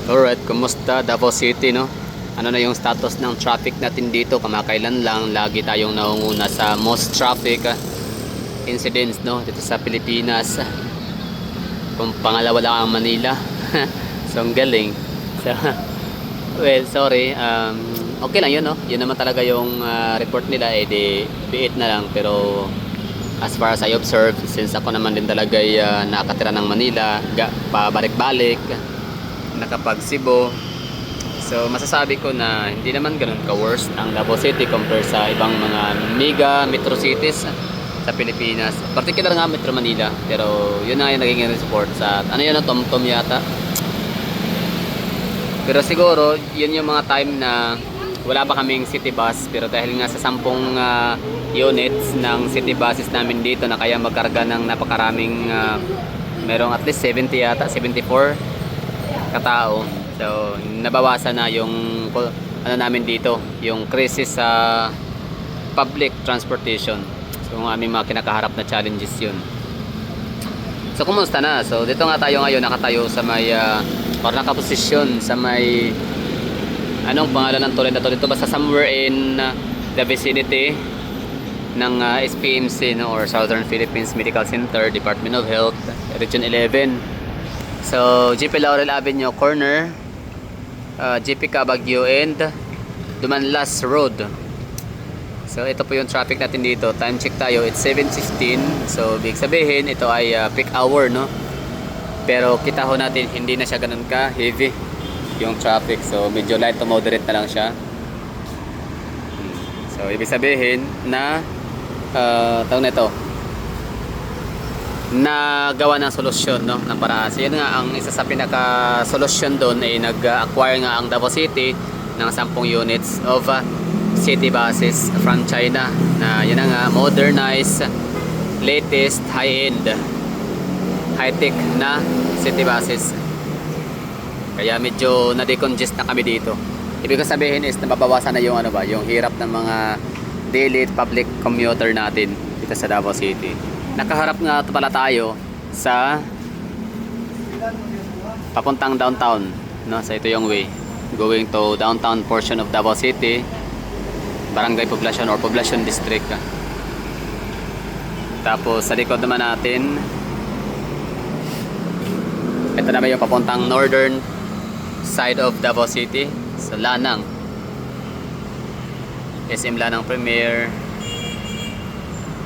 Alright, kumusta Davao City, no? Ano na yung status ng traffic natin dito? Kamakailan lang, lagi tayong naunguna sa most traffic incidents, no? Dito sa Pilipinas. Kung pangalawa lang ang Manila. So, ang galing. So, well, sorry. Okay lang yun, no? Yun naman talaga yung report nila, eh, di, biit na lang. Pero, as far as I observe, since ako naman din talaga ay nakatira ng Manila, pabalik-balik, nakapag Cebu. So masasabi ko na hindi naman ganoon ka-worst ang Davao City compare sa ibang mga mega metro cities sa Pilipinas. Particular nga Metro Manila, pero yun na yung naging report sa ano yun, TomTom yata. Pero siguro yun yung mga time na wala pa kaming city bus, pero dahil nga sa 10 units ng city buses namin dito na kaya magkarga ng napakaraming merong at least 70 yata, 74 katao. So nabawasan na yung ano namin dito, yung crisis sa public transportation. So ang aming mga kinakaharap na challenges yun. So kumusta na? So dito nga tayo ngayon, nakatayo sa may or nakaposisyon sa may anong pangalan ng tulay na to dito, basta somewhere in the vicinity ng SPMC, no, or Southern Philippines Medical Center, Department of Health, Region 11. So, GP Laurel Avenue corner, GP Cabagyo and Dumanlas Road. So, ito po yung traffic natin dito. Time check tayo, it's 7:16. So, big sabihin, ito ay peak hour, no? Pero kita ho natin, hindi na siya ganun ka heavy yung traffic. So, medyo light to moderate na lang siya. So, ibig sabihin na tawag na ito, na gawa ng solusyon, no, ng paraan. So yun nga, ang isa sa pinaka solusyon doon ay nag-acquire nga ang Davao City ng 10 units of city buses from China na yun nga, modernized, latest, high-end, high-tech na city buses. Kaya medyo na-decongest na kami dito. Ibig sabihin is nababawasan na yung ano ba, yung hirap ng mga daily public commuter natin dito sa Davao City. Nakaharap nga pala tayo sa papuntang downtown, no? So ito yung way going to downtown portion of Davao City, Barangay Poblacion or Poblacion District. Tapos sa likod naman natin, ito naman yung papuntang northern side of Davao City, sa Lanang, SM Lanang Premier.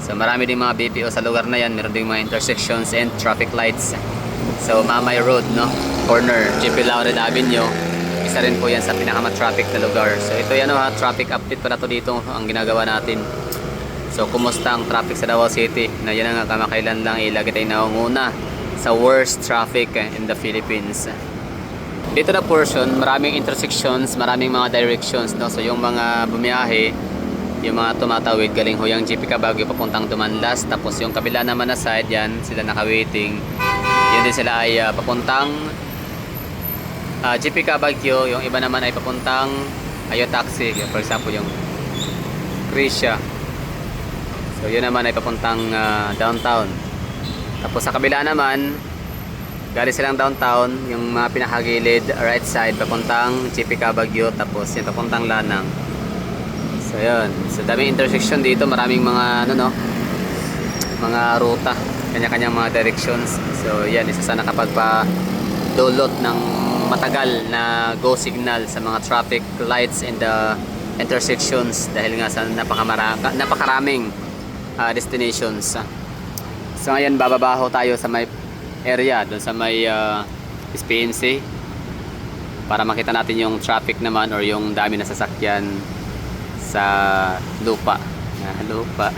So marami ding mga BPO sa lugar na yan, meron ding mga intersections and traffic lights. So Mamay Road, no, corner GP Laurel Avenue, isa rin po yan sa pinaka-traffic na lugar. So ito yan, traffic update pala to dito ang ginagawa natin. So kumusta ang traffic sa Davao City, na yan nga kamakailan lang ilagi tayo naunguna sa worst traffic in the Philippines. Dito na portion, maraming intersections, maraming mga directions, no? So yung mga bumiyahe, yung mga tumatawid galing Huyang GP Cabagyo papuntang Dumanlas, tapos yung kabila naman na side, yan sila naka-waiting, yun din sila ay papuntang GP Cabagyo. Yung iba naman ay papuntang Ayo Taxi, for example yung Krisha. So yun naman ay papuntang downtown. Tapos sa kabila naman, galing silang downtown, yung mga pinakagilid right side papuntang GP Cabagyo, tapos yung papuntang Lanang. So yun, so daming intersection dito, maraming mga ano, no, mga ruta, kanya-kanyang mga directions. So yan, isa sa nakapagpadulot ng matagal na go signal sa mga traffic lights and the intersections dahil nga sa napakaraming destinations. So ngayon bababaho tayo sa may area doon sa may SPNC para makita natin yung traffic naman or yung dami na sasakyan sa lupa. Lupa.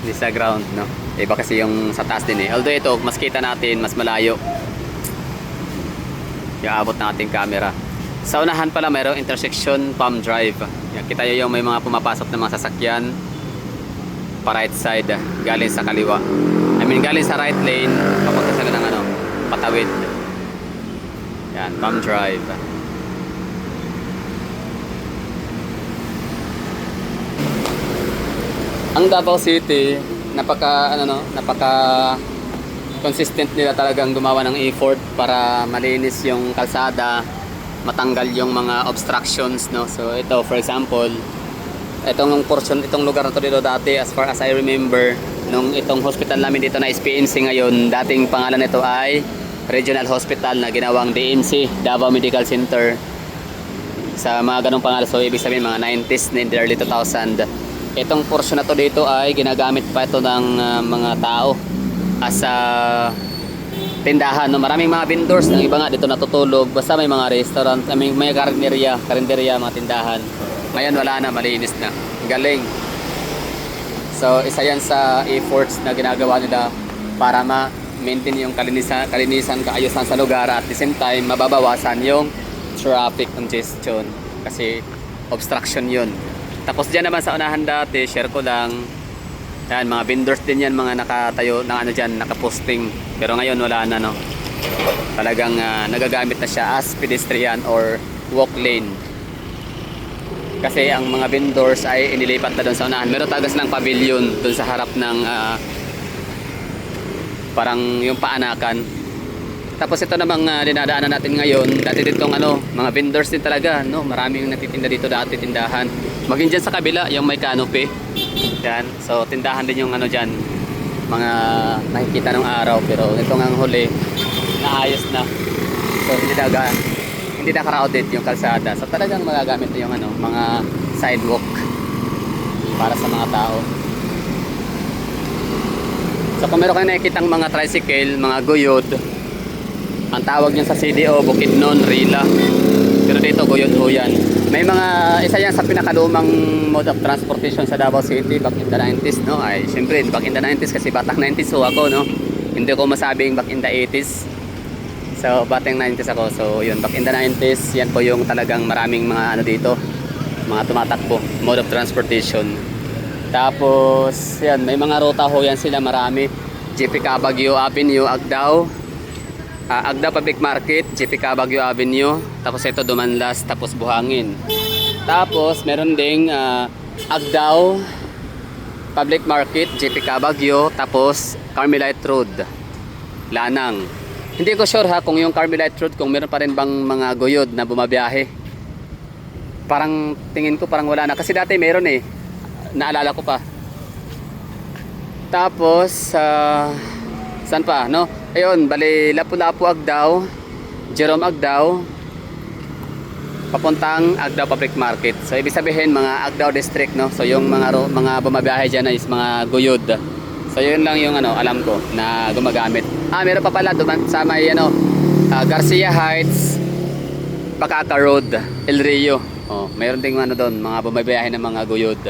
Hindi sa ground, no? Iba kasi yung sa taas din eh. Although ito, mas kita natin, mas malayo yung abot ng ating camera. Sa unahan pala mayroong intersection Palm Drive. Yan, kita nyo yung may mga pumapasok na mga sasakyan pa right side, galing sa kaliwa. I mean galing sa right lane papunta sila ng ano, patawid. Yan, Palm Drive. Ang Davao City, napaka consistent nila talagang gumawa ng effort para malinis yung kalsada, matanggal yung mga obstructions, no. So ito for example, itong portion, itong lugar na to dito dati, as far as I remember, nung itong hospital namin dito na SPNC ngayon, dating pangalan nito ay Regional Hospital na ginawang DMC, Davao Medical Center, sa mga ganong pangalan. So ibig sabihin mga 90s na in the early 2000. Itong portion na to dito ay ginagamit pa ito ng mga tao as a tindahan, no? Maraming mga vendors, ng iba nga dito natutulog, basta may mga restaurant, may karinderya, mga tindahan. Ngayon wala na, malinis na. Galing. So isa yan sa efforts na ginagawa nila para ma-maintain yung kalinisan, kaayusan sa lugar, at the same time mababawasan yung traffic congestion kasi obstruction yun. Tapos dyan naman sa unahan dati, share ko lang, yan, mga vendors din yan, mga nakatayo na ano dyan, nakaposting. Pero ngayon wala na, no. Talagang nagagamit na siya as pedestrian or walk lane. Kasi ang mga vendors ay inilipat na doon sa unahan. Meron tagas ng pavilion doon sa harap ng parang yung paanakan. Tapos ito namang dinadaanan natin ngayon, dati ditong mga vendors din talaga, no. Maraming nagtitinda dito dati, tindahan. Maging dyan sa kabila, yung may canopy. Yan. So tindahan din yung dyan, mga nakikita ng araw. Pero ito ngang huli, naayos na. So hindi na crowded yung kalsada. So talagang magagamit na yung mga sidewalk para sa mga tao. So kung meron kayo nakikitang mga tricycle, mga guyod, ang tawag niyan sa CDO, Bukidnon, Rila. Pero dito guyod ho yan. May mga, isa yan sa pinakalumang mode of transportation sa Davao City back in the 90s, no. Ay syempre back in the 90s kasi batang 90s ho ako, no. Hindi ko masabing back in the 80s. So batang 90s ako. So yun, back in the 90s, yan po yung talagang maraming mga dito, mga tumatakbo, mode of transportation. Tapos yan, may mga ruta ho yan sila, marami. GPK Baguio Avenue, Agdao, Agdao Public Market, GPK Baguio Avenue, tapos ito Dumanlas, tapos Buhangin. Tapos meron ding Agdao Public Market, GPK Baguio, tapos Carmelite Road, Lanang. Hindi ko sure ha kung yung Carmelite Road, kung meron pa rin bang mga guyod na bumabiyahe. Parang tingin ko parang wala na, kasi dati meron naalala ko pa. Tapos saan pa, no? Ayun, bali Lapu-Lapu Agdao, Jerome Agdao, papuntang Agdao Public Market. So ibig sabihin mga Agdao District, no? So yung mga bumabiyahe diyan is mga guyod. So yun lang yung alam ko na gumagamit. Meron pa pala sa may Garcia Heights, Bacaca Road, El Rio. Oh, mayroon ding doon, mga bumabiyahe ng mga guyod.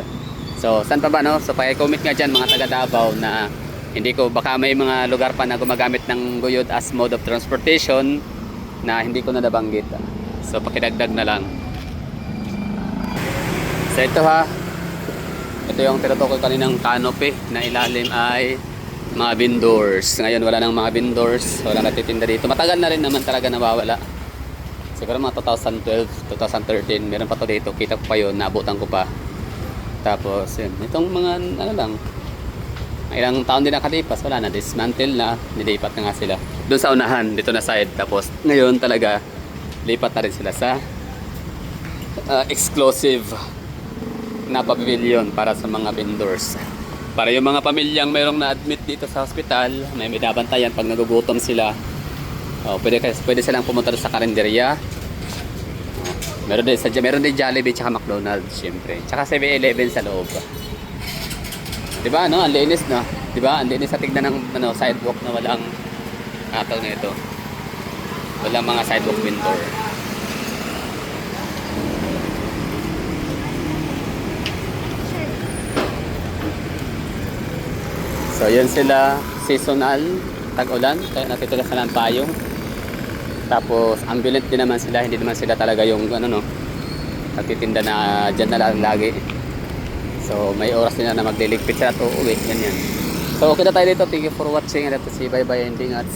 So saan pa ba, no? So paki-comment nga diyan mga taga Davao na hindi ko, baka may mga lugar pa na gumagamit ng guyod as mode of transportation na hindi ko na nabanggit. So pakidagdag na lang. So ito ha, ito yung tinutukoy kaninang canopy na ilalim ay mga vendors. Ngayon wala nang mga vendors, wala natitinda dito. Matagal na rin naman talaga nawawala. Siguro mga 2012, 2013 meron pa to dito. Kita ko pa yun, naabutan ko pa. Tapos yun, itong mga lang, ilang taon din nakalipas, wala na, dismantle na, nilipat na nga sila doon sa unahan, dito na side. Tapos ngayon talaga lipat na rin sila sa exclusive na pavilion para sa mga vendors, para yung mga pamilyang mayroong na-admit dito sa hospital, may binabantayan pag nagugutom sila. Pwede silang pumunta sa karinderya. Meron din Jollibee tsaka McDonald's, syempre, tsaka 7-Eleven sa loob. Diba, no? Ang linis, no? Diba? Ang linis sa tignan ng sidewalk na walang atol na ito. Walang mga sidewalk vendor. So, yun sila, seasonal, tag-ulan, kaya natitira sa ng payong. Tapos, ambulant din naman sila, hindi naman sila talaga yung, nagtitinda na dyan na lang lagi. So may oras din na magliligpit sila to uwi, ganyan. So okay na tayo dito. Thank you for watching and let's see, bye bye, ending at